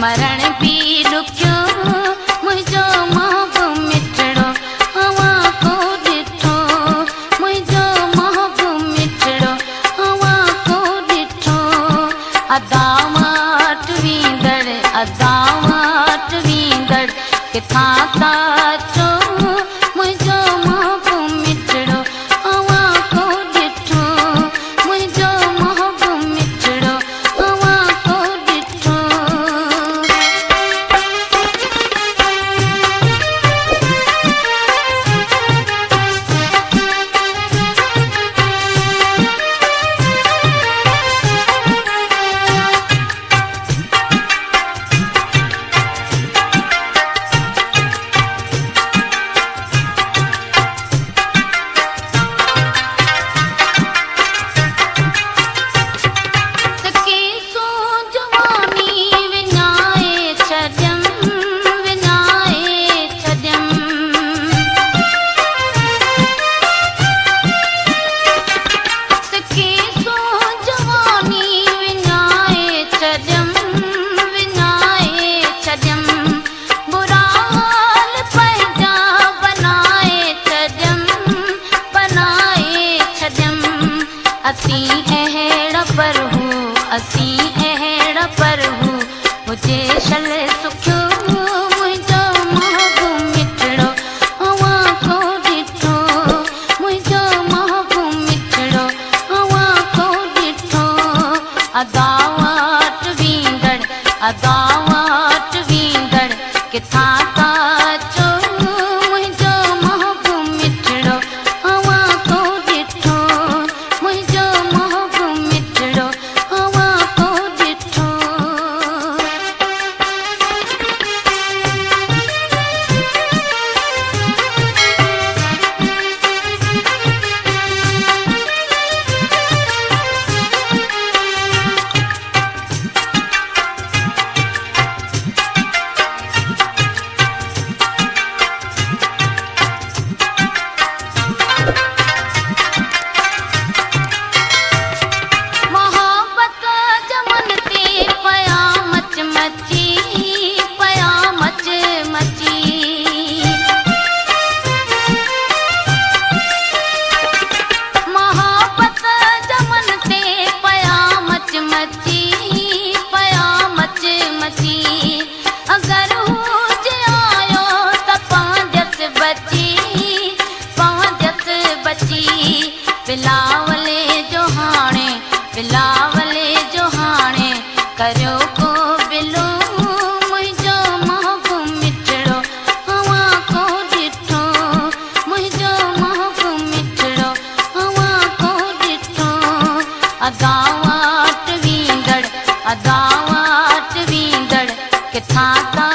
मरण भी ॾुखियो मुंहिंजो महबूब मिठड़ो अवां को ॾिठो मुंहिंजो महबूब मिठड़ो अवां को ॾिठो अदावट वींदड़ किथां था अचो मुंहिंजो महबूब मिठड़ो अवां को ॾिठो मुंहिंजो महबूब मिठड़ो अवां को ॾिठो असीं अहिड़ा पर हूं मुझे शल सुखियो मुंहिंजो महबूब मिठड़ो अवां को ॾिठो मुंहिंजो महबूब मिठड़ो अवां को ॾिठो अदावट वींदड़ किथां था अचो मुंहिंजो महबूब मिठड़ो अवां को ॾिठो मुंहिंजो महबूब मिठड़ो बिलावले जो हाणे करियो को बिलो मुंहिंजो महबूब मिठड़ो अवां को ॾिठो मुंहिंजो महबूब मिठड़ो अवां को ॾिठो अदावट वींदड़ किथां था